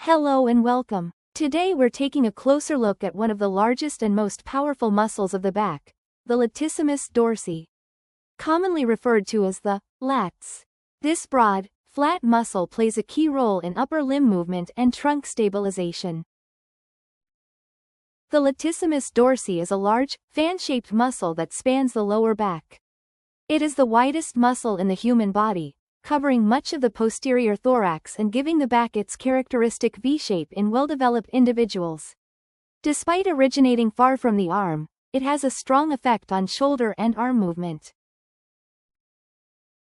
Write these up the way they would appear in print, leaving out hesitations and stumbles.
Hello and welcome. Today we're taking a closer look at one of the largest and most powerful muscles of the back, the latissimus dorsi. Commonly referred to as the lats. This broad, flat muscle plays a key role in upper limb movement and trunk stabilization. The latissimus dorsi is a large, fan-shaped muscle that spans the lower back. It is the widest muscle in the human body, covering much of the posterior thorax and giving the back its characteristic V-shape in well-developed individuals. Despite originating far from the arm, it has a strong effect on shoulder and arm movement.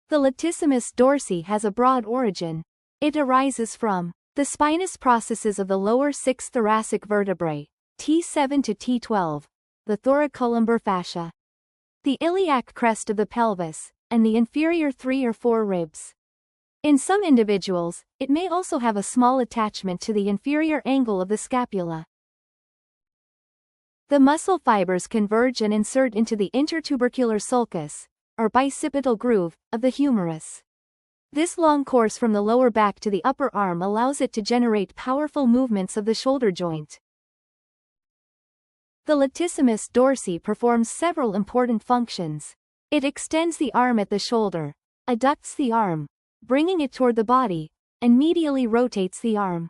The latissimus dorsi has a broad origin. It arises from the spinous processes of the lower 6 thoracic vertebrae, T7 to T12, the thoracolumbar fascia, the iliac crest of the pelvis, and the inferior 3 or 4 ribs. In some individuals, it may also have a small attachment to the inferior angle of the scapula. The muscle fibers converge and insert into the intertubercular sulcus, or bicipital groove, of the humerus. This long course from the lower back to the upper arm allows it to generate powerful movements of the shoulder joint. The latissimus dorsi performs several important functions. It extends the arm at the shoulder, adducts the arm, bringing it toward the body, and medially rotates the arm.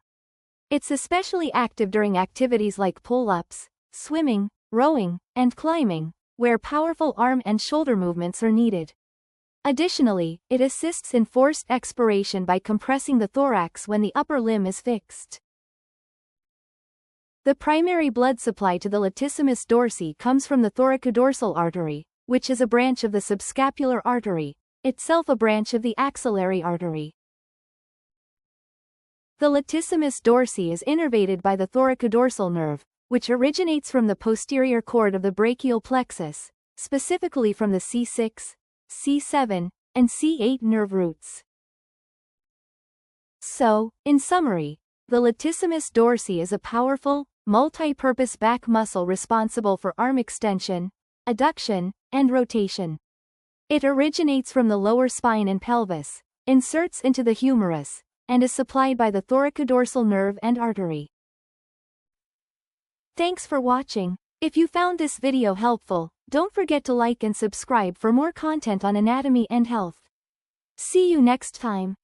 It's especially active during activities like pull-ups, swimming, rowing, and climbing, where powerful arm and shoulder movements are needed. Additionally, it assists in forced expiration by compressing the thorax when the upper limb is fixed. The primary blood supply to the latissimus dorsi comes from the thoracodorsal artery, which is a branch of the subscapular artery, itself a branch of the axillary artery. The latissimus dorsi is innervated by the thoracodorsal nerve, which originates from the posterior cord of the brachial plexus, specifically from the C6, C7, and C8 nerve roots. So, in summary, the latissimus dorsi is a powerful, multi-purpose back muscle responsible for arm extension, adduction, and rotation. It originates from the lower spine and pelvis, inserts into the humerus, and is supplied by the thoracodorsal nerve and artery. Thanks for watching. If you found this video helpful, don't forget to like and subscribe for more content on anatomy and health. See you next time.